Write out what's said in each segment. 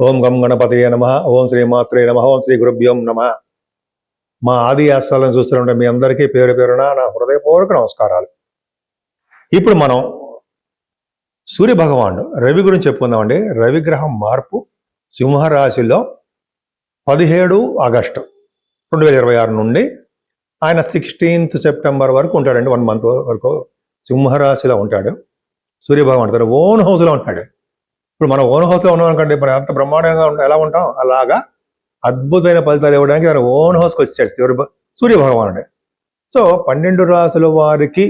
ఓం గం గణపతయే నమః. ఓం శ్రీమాత్రే నమః. ఓం శ్రీ గురుభ్యోం నమః. మా ఆది ఆస్థాలను చూస్తుంటే మీ అందరికీ పేరు పేరున నా హృదయపూర్వక నమస్కారాలు. ఇప్పుడు మనం సూర్య భగవానుడు రవి గురించి చెప్పుకుందామండి. రవి గ్రహం మార్పు సింహరాశిలో 17 ఆగస్టు 2026 నుండి ఆయన 16th సెప్టెంబర్ వరకు ఉంటాడండి. 1 month వరకు సింహరాశిలో ఉంటాడు. సూర్య భగవానుడు తన ఓన్ హౌస్లో ఉంటాడు. ఇప్పుడు మనం ఓన్ హౌస్లో ఉన్నాం అనుకోండి, మనం ఎంత బ్రహ్మాండంగా ఎలా ఉంటాం అలాగా అద్భుతమైన ఫలితాలు ఇవ్వడానికి మన ఓన్ హౌస్కి వచ్చాడు సూర్య భగవానుడు. సో 12 రాశుల వారికి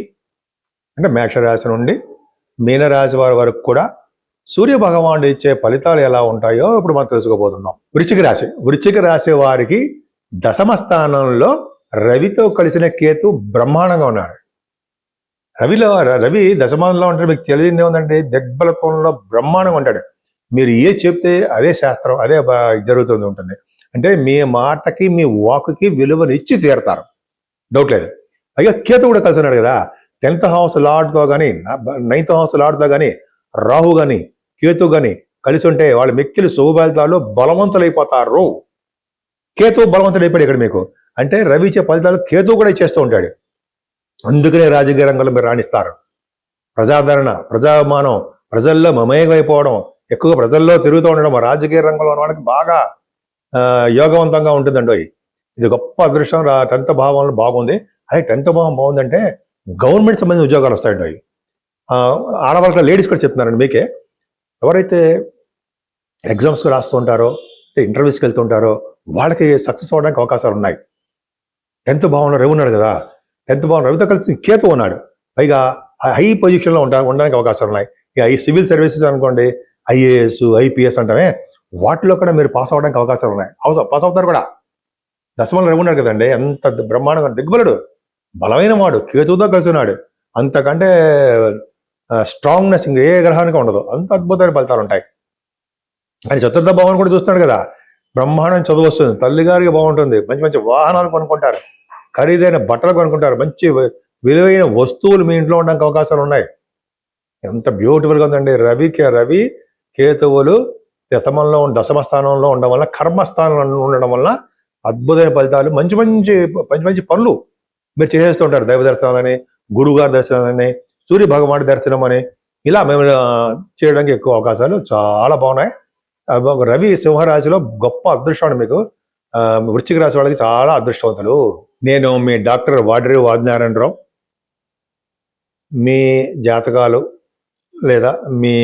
అంటే మేషరాశి నుండి మీనరాశి వారి వరకు కూడా సూర్య భగవానుడు ఇచ్చే ఫలితాలు ఎలా ఉంటాయో ఇప్పుడు మనం తెలుసుకోబోతున్నాం. వృశ్చిక రాశి వారికి దశమ స్థానంలో రవితో కలిసిన కేతు బ్రహ్మాండంగా ఉన్నాడు. రవి దశమంలో ఉంటే మీకు తెలియదు ఏముందంటే దిగ్బలత్వంలో బ్రహ్మాండంగా ఉంటాడు. మీరు ఏ చెప్తే అదే శాస్త్రం, అదే జరుగుతుంది ఉంటుంది. అంటే మీ మాటకి మీ వాక్కి విలువను ఇచ్చి తీరతారు, డౌట్ లేదు. పైగా కేతు కూడా కలిసి ఉన్నాడు కదా. 10th house లార్డ్తో కానీ 9th house లార్డ్తో కానీ రాహు కానీ కేతు కానీ కలిసి ఉంటే వాళ్ళ మిక్కిలి శుభఫలితాలు బలవంతులైపోతారు. కేతు బలవంతులైపోయాడు ఇక్కడ మీకు. అంటే రవి ఇచ్చే ఫలితాలు కేతు కూడా ఇచ్చేస్తూ ఉంటాడు. అందుకనే రాజకీయ రంగంలో మీరు రాణిస్తారు. ప్రజాదరణ, ప్రజామానం, ప్రజల్లో మమేకమైపోవడం, ఎక్కువగా ప్రజల్లో తిరుగుతూ ఉండడం రాజకీయ రంగంలో ఉన్న వాళ్ళకి బాగా యోగవంతంగా ఉంటుందండి. ఇది గొప్ప అదృష్టం. 10th భావంలో బాగుంది. అదే 10th భావం బాగుందంటే గవర్నమెంట్ సంబంధించిన ఉద్యోగాలు వస్తాయండి. అవి ఆడవాళ్ళకి లేడీస్ కూడా చెప్తున్నారండి. మీకే ఎవరైతే ఎగ్జామ్స్కి రాస్తూ ఉంటారో, ఇంటర్వ్యూస్కి వెళ్తుంటారో వాళ్ళకి సక్సెస్ అవ్వడానికి అవకాశాలు ఉన్నాయి. 10th భావంలో రవి ఉన్నాడు కదా. 10th భావం రవితో కలిసి కేతు ఉన్నాడు. పైగా హై పొజిషన్లో ఉండడానికి అవకాశాలు ఉన్నాయి. ఇక ఈ సివిల్ సర్వీసెస్ అనుకోండి, ఐఏఎస్, ఐపీఎస్ అంటామే, వాటిలో కూడా మీరు పాస్ అవ్వడానికి అవకాశాలు ఉన్నాయి. పాస్ అవుతారు కూడా. దశమంలో రవి ఉన్నాడు కదండి. ఎంత బ్రహ్మాండంగా దిగ్బలుడు, బలమైన వాడు, కేతుతో కలిసి ఉన్నాడు. అంతకంటే స్ట్రాంగ్నెస్ ఇంక ఏ గ్రహానికి ఉండదు. అంత అద్భుతమైన ఫలితాలు ఉంటాయి. ఆయన 4th భావం కూడా చూస్తున్నాడు కదా. బ్రహ్మాండం చదువు వస్తుంది, తల్లిగారికి బాగుంటుంది, మంచి మంచి వాహనాలు కొనుక్కుంటారు, ఖరీదైన బట్టలు కొనుక్కుంటారు, మంచి విలువైన వస్తువులు మీ ఇంట్లో ఉండడానికి అవకాశాలు ఉన్నాయి. ఎంత బ్యూటిఫుల్గా ఉందండి. రవి కేతువులు దశమ స్థానంలో ఉండడం వల్ల, కర్మస్థానంలో ఉండడం వల్ల అద్భుతమైన ఫలితాలు, మంచి మంచి మంచి మంచి పనులు మీరు చేసేస్తూ ఉంటారు. దైవ దర్శనం అని, గురువుగారి దర్శనం అని, సూర్య భగవానుడి దర్శనం అని, ఇలా మేము చేయడానికి ఎక్కువ అవకాశాలు చాలా బాగున్నాయి. రవి సింహరాశిలో గొప్ప అదృష్టం మీకు. వృశ్చిక రాశి వాళ్ళకి చాలా అదృష్టవంతులు. నేను మీ డాక్టర్ వాడ్రి వాదినారాయణరావు. మీ జాతకాలు లేదా మీ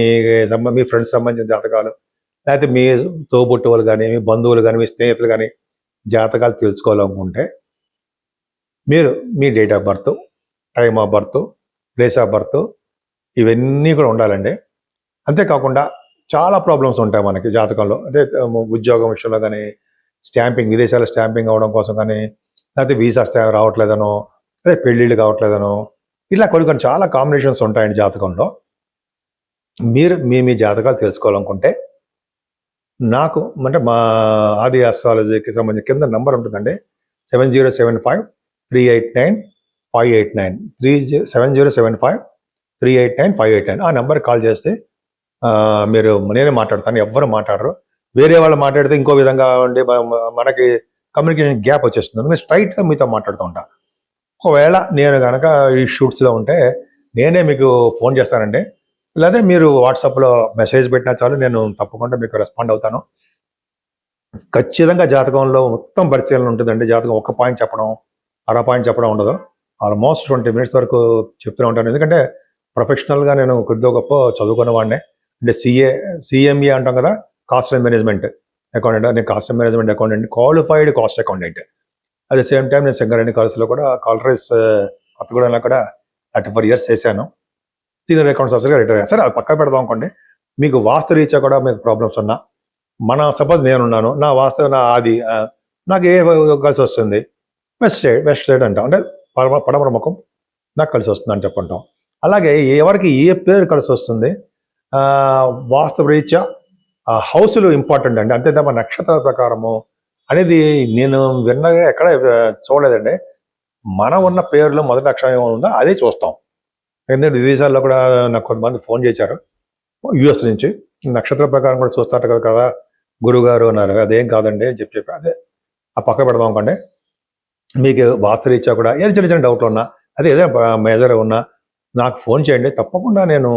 ఫ్రెండ్స్ సంబంధించిన జాతకాలు, లేకపోతే మీ తోబుట్టువులు కానీ, మీ బంధువులు కానీ, మీ స్నేహితులు కానీ జాతకాలు తెలుసుకోవాలనుకుంటే మీరు మీ date of birth, time of birth, place of birth ఇవన్నీ కూడా ఉండాలండి. అంతేకాకుండా చాలా ప్రాబ్లమ్స్ ఉంటాయి మనకి జాతకంలో. అంటే ఉద్యోగం విషయంలో కానీ, స్టాంపింగ్, విదేశాల స్టాంపింగ్ అవ్వడం కోసం కానీ, లేకపోతే వీసా రావట్లేదనో, అదే పెళ్ళిళ్ళు కావట్లేదనో, ఇలా కొన్ని చాలా కాంబినేషన్స్ ఉంటాయండి జాతకంలో. మీరు మీ జాతకాలు తెలుసుకోవాలనుకుంటే నాకు అంటే మా ఆది ఆస్ట్రాలజీకి సంబంధించిన కింద నంబర్ ఉంటుందండి. 7075389589 7075389589. ఆ నెంబర్ కాల్ చేస్తే మీరు నేనే మాట్లాడతాను, ఎవ్వరు మాట్లాడరు. వేరే వాళ్ళు మాట్లాడితే ఇంకో విధంగా ఉండి మనకి కమ్యూనికేషన్ గ్యాప్ వచ్చేస్తుంది. అందుకని స్ట్రైట్గా మీతో మాట్లాడుతూ ఉంటాను. ఒకవేళ నేను కనుక ఈ షూట్స్లో ఉంటే నేనే మీకు ఫోన్ చేస్తానండి. లేదా మీరు వాట్సాప్లో మెసేజ్ పెట్టినా చాలు, నేను తప్పకుండా మీకు రెస్పాండ్ అవుతాను. ఖచ్చితంగా జాతకంలో మొత్తం పరిశీలన ఉంటుందండి. జాతకం ఒక పాయింట్ చెప్పడం, అర పాయింట్ చెప్పడం ఉండదు. ఆల్మోస్ట్ 20 minutes వరకు చెప్తూనే ఉంటాను. ఎందుకంటే ప్రొఫెషనల్గా నేను కొద్దిగా గొప్ప చదువుకున్న వాడినే. అంటే సిఎంఏ అంటాం కదా, కాస్ట్ అండ్ మేనేజ్మెంట్ అకౌంటెంట్. నేను cost and management accountant, qualified cost accountant. At the same time నేను సింగరేణి కాలేజ్లో కూడా, కాలరీస్ కొత్తగూడెంలో కూడా 34 years చేశాను. సీనియర్ అకౌంట్స్ ఆఫీసర్గా రిటైర్ అయ్యాను. సరే, అది పక్క పెడదాం అనుకోండి. మీకు వాస్తు రీత్యా కూడా మీకు ప్రాబ్లమ్స్ ఉన్నా, సపోజ్ నేనున్నాను, నా వాస్తు ఆది నాకు ఏ కలిసి వస్తుంది, వెస్ట్ సైడ్ అంటాం, అంటే పడమర ముఖం నాకు కలిసి వస్తుంది అని చెప్పుకుంటాం. అలాగే ఎవరికి ఏ పేరు కలిసి వస్తుంది, వాస్తు రీత్యా హౌస్లు ఇంపార్టెంట్ అండి. అంతే తప్ప నక్షత్రాల ప్రకారము అనేది నేను విన్నగా ఎక్కడ చూడలేదండి. మనం ఉన్న పేరులో మొదటి అక్షరం ఏముందో అదే చూస్తాం. ఎందుకంటే విదేశాల్లో కూడా నాకు కొంతమంది ఫోన్ చేశారు, యుఎస్ నుంచి. నక్షత్ర ప్రకారం కూడా చూస్తారు కదా, గురుగారు అన్నారు, అదేం కాదండి అని చెప్పి అదే ఆ పక్క పెడదాం అనుకోండి. మీకు వాస్తురీత్యా కూడా ఏదో చిన్న చిన్న డౌట్లు ఉన్నా, అదే ఏదో మేజర్ ఉన్నా నాకు ఫోన్ చేయండి, తప్పకుండా నేను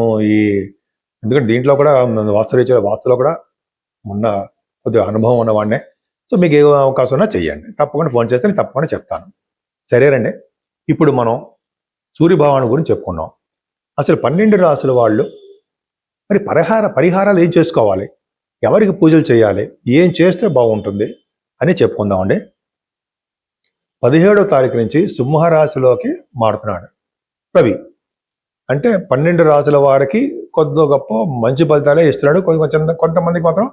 ఎందుకంటే దీంట్లో కూడా వాస్తురీత్యా వాస్తులో కూడా ఉన్న కొద్దిగా అనుభవం ఉన్నవాడినే. సో మీకు ఏ అవకాశం ఉన్నా చెయ్యండి, తప్పకుండా ఫోన్ చేస్తే నేను తప్పకుండా చెప్తాను. సరేనండి. ఇప్పుడు మనం సూర్యభగవాను గురించి చెప్పుకున్నాం. అసలు 12 రాసుల వాళ్ళు మరి పరిహారాలు ఏం చేసుకోవాలి, ఎవరికి పూజలు చేయాలి, ఏం చేస్తే బాగుంటుంది అని చెప్పుకుందామండి. 17వ తారీఖు నుంచి సింహరాశిలోకి మారుతున్నాడు రవి. అంటే 12 రాసుల వారికి కొద్ది గొప్ప మంచి ఫలితాలే ఇస్తున్నాడు, కొంతమందికి మాత్రం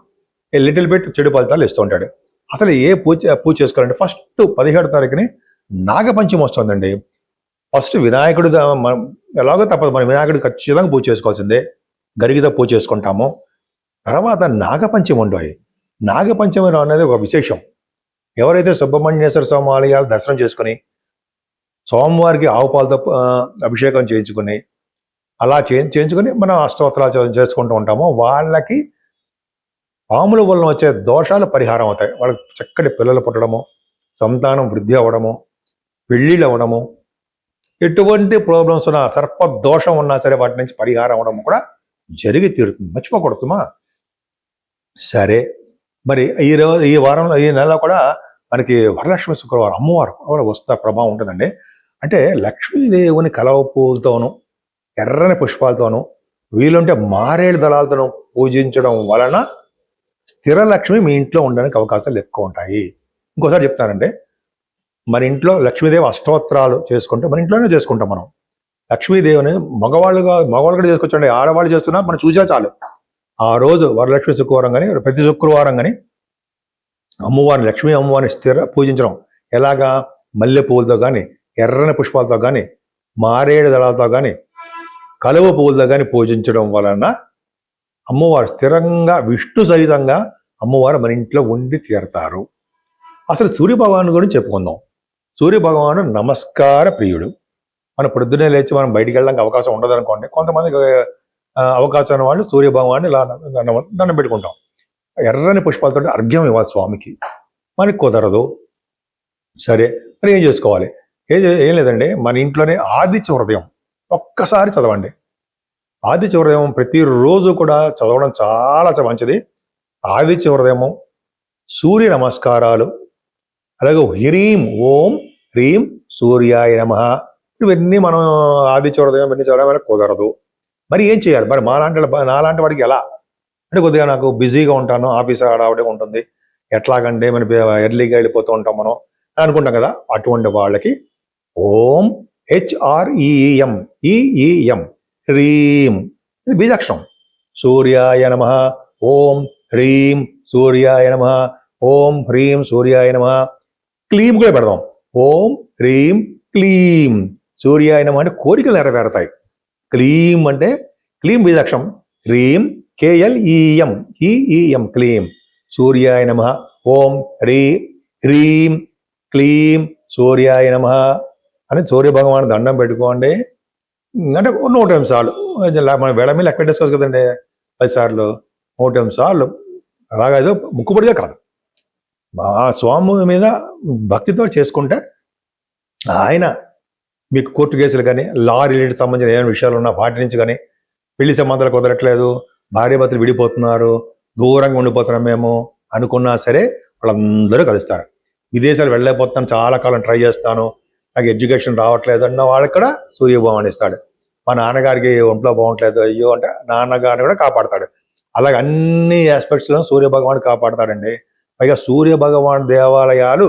లిటిల్ బిట్ చెడు ఫలితాలు ఇస్తూ ఉంటాడు. అసలు ఏ పూజ చేసుకోవాలంటే ఫస్ట్ 17వ తారీఖుని నాగపంచమి వస్తుందండి. ఫస్ట్ వినాయకుడు ఎలాగో తప్పదు, మన వినాయకుడు ఖచ్చితంగా పూజ చేసుకోవాల్సిందే, గరిగితో పూజ చేసుకుంటాము. తర్వాత నాగపంచమి ఉండవు. నాగపంచమి అనేది ఒక విశేషం. ఎవరైతే సుబ్రహ్మణ్యేశ్వర స్వామి ఆలయాలు దర్శనం చేసుకుని సోమవారికి ఆవు పాలతో అభిషేకం చేయించుకుని అలా చేయించుకుని మనం అష్టోత్తరాలు చేసుకుంటూ ఉంటామో వాళ్ళకి పాముల వలన వచ్చే దోషాలు పరిహారం అవుతాయి. వాళ్ళకి చక్కటి పిల్లలు పుట్టడము, సంతానం వృద్ధి అవ్వడము, పెళ్ళిళ్ళు అవ్వడము, ఎటువంటి ప్రాబ్లమ్స్ ఉన్నా, సర్ప దోషం ఉన్నా సరే వాటి నుంచి పరిహారం అవ్వడం కూడా జరిగి తీరుతుంది. మర్చిపోకూడదుమా? సరే, మరి ఈ వారంలో ఈ నెల కూడా మనకి వరలక్ష్మి శుక్రవారం అమ్మవారు కూడా వస్తున్న ప్రభావం ఉంటుందండి. అంటే లక్ష్మీదేవుని కలవ పూలతోనూ ఎర్రని పుష్పాలతోనూ వీలుంటే మారేడు దళాలతోనూ పూజించడం వలన స్థిర లక్ష్మి మీ ఇంట్లో ఉండడానికి అవకాశాలు ఎక్కువ ఉంటాయి. ఇంకోసారి చెప్తానంటే, మన ఇంట్లో లక్ష్మీదేవి అష్టోత్తరాలు చేసుకుంటే మన ఇంట్లోనే చేసుకుంటాం మనం. లక్ష్మీదేవిని మగవాళ్ళు కూడా చేసుకొచ్చండి, ఆడవాళ్ళు చేస్తున్నా మనం చూసా చాలు. ఆ రోజు వరలక్ష్మి శుక్రవారం కానీ ప్రతి శుక్రవారం కానీ అమ్మవారిని, లక్ష్మీ అమ్మవారిని పూజించడం ఎలాగా, మల్లె పువ్వులతో కానీ, ఎర్రని పుష్పాలతో కానీ, మారేడు దళాలతో కానీ, కలువ పువ్వులతో కానీ పూజించడం వలన అమ్మవారు స్థిరంగా విష్ణు సహితంగా అమ్మవారు మన ఇంట్లో ఉండి తీరతారు. అసలు సూర్యభగవాను గురించి చెప్పుకుందాం. సూర్యభగవాను నమస్కార ప్రియుడు. మనం పొద్దున్నే లేచి మనం బయటికి వెళ్ళడానికి అవకాశం ఉండదు అనుకోండి, కొంతమందికి అవకాశం వాళ్ళు సూర్యభగవాన్ని ఇలా దండం పెట్టుకుంటాం. ఎర్రని పుష్పాలతో అర్ఘ్యం ఇవ్వాలి స్వామికి, మనకి కుదరదు. సరే, మరి ఏం చేసుకోవాలి? ఏం లేదండి, మన ఇంట్లోనే ఆదిత్య హృదయం ఒక్కసారి చదవండి. ఆదిత్య హృదయం ప్రతిరోజు కూడా చదవడం చాలా మంచిది. ఆదిత్య హృదయము, సూర్య నమస్కారాలు, అలాగే హ్రీం ఓం హ్రీం సూర్యాయ నమః, ఇవన్నీ మనం ఆదిత్య హృదయం ఇవన్నీ చదవడం మనకు కుదరదు. మరి ఏం చేయాలి? మరి నాలాంటి వాడికి ఎలా అంటే, కొద్దిగా నాకు బిజీగా ఉంటాను, ఆఫీస్ ఆడవడం ఉంటుంది, ఎట్లాగంటే మనం ఎర్లీగా వెళ్ళిపోతూ ఉంటాం మనం అనుకుంటాం కదా, అటువంటి వాళ్ళకి ఓం HREEM హ్రీం, ఇది బీజాక్షరం, సూర్యాయ నమః, ఓం హ్రీం సూర్యాయ నమః, ఓం హ్రీం సూర్యాయ నమః. క్లీం కూడా పెడదాం, ఓం హ్రీం క్లీం సూర్యాయ నమః అంటే కోరికలు నెరవేరుతాయి. క్లీం అంటే క్లీం బీజాక్షరం, హ్రీం KLEM క్లీం సూర్యాయ నమః, ఓం హ్రీం క్లీం సూర్యాయ నమః అని సూర్య భగవాన్ దండం పెట్టుకోండి. అంటే 108 సార్లు, మన వేళ మీద లెక్క పెట్టేసుకోవచ్చు కదండి, 10 సార్లు 108 సార్లు. అలాగా ఏదో ముక్కుబడిగా కాదు, ఆ స్వామి మీద భక్తితో చేసుకుంటే ఆయన మీకు కోర్టు కేసులు కానీ, లా రిలేటెడ్ సంబంధించిన ఏమైనా విషయాలు ఉన్నా వాటి నుంచి కానీ, పెళ్లి సంబంధాలు కుదరట్లేదు, భార్యాభర్తలు విడిపోతున్నారు, దూరంగా ఉండిపోతున్నాం మేము అనుకున్నా సరే వాళ్ళందరూ కలుస్తారు. విదేశాలు వెళ్ళలేకపోతున్నాను, చాలా కాలం ట్రై చేస్తాను, నాకు ఎడ్యుకేషన్ రావట్లేదు అన్న వాళ్ళకి కూడా సూర్యభగవాన్ ఇస్తాడు. మా నాన్నగారికి ఒంట్లో బాగుంటలేదు అయ్యో అంటే నాన్నగారిని కూడా కాపాడతాడు. అలాగే అన్ని ఆస్పెక్ట్స్లో సూర్యభగవాన్ కాపాడతాడండి. పైగా సూర్యభగవాన్ దేవాలయాలు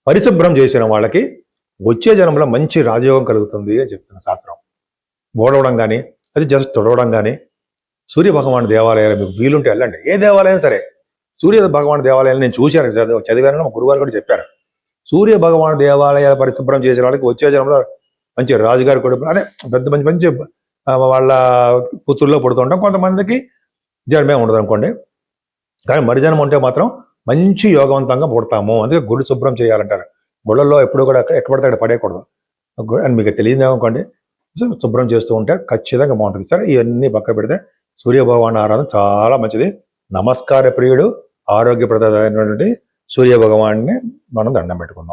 పరిశుభ్రం చేసిన వాళ్ళకి వచ్చే జన్మలో మంచి రాజయోగం కలుగుతుంది అని చెప్తున్న శాస్త్రం. ఓడవడం కానీ, అది జస్ట్ తొడవడం కానీ, సూర్యభగవాన్ దేవాలయాలు మీకు వీలుంటే వెళ్ళండి. ఏ దేవాలయం సరే, సూర్య భగవాన్ దేవాలయాలు నేను చూశాను, చదివాను, మా గురుగారు కూడా చెప్పారు. సూర్య భగవాన్ దేవాలయాలు పరిశుభ్రం చేసే వాళ్ళకి వచ్చే జన్మలో మంచి రాజుగారి కొడుకు అదే మంచి వాళ్ళ పుత్రుల్లో పుడుతుంటాం. కొంతమందికి జన్మే ఉండదు అనుకోండి, కానీ మరిజన్మ ఉంటే మాత్రం మంచి యోగవంతంగా పుడతాము. అందుకే గుడి శుభ్రం చేయాలంటారు. గుళ్ళల్లో ఎప్పుడు కూడా ఎక్కడ పడితే అక్కడ పడేయకూడదు అని మీకు తెలియదు అనుకోండి. శుభ్రం చేస్తూ ఉంటే ఖచ్చితంగా బాగుంటుంది. సరే, ఇవన్నీ పక్క పెడితే సూర్యభగవాన్ ఆరాధన చాలా మంచిది. నమస్కార ప్రియుడు ఆరోగ్యప్రదమైనటువంటి సూర్య భగవాన్ని మనం దండం పెట్టుకుందాం.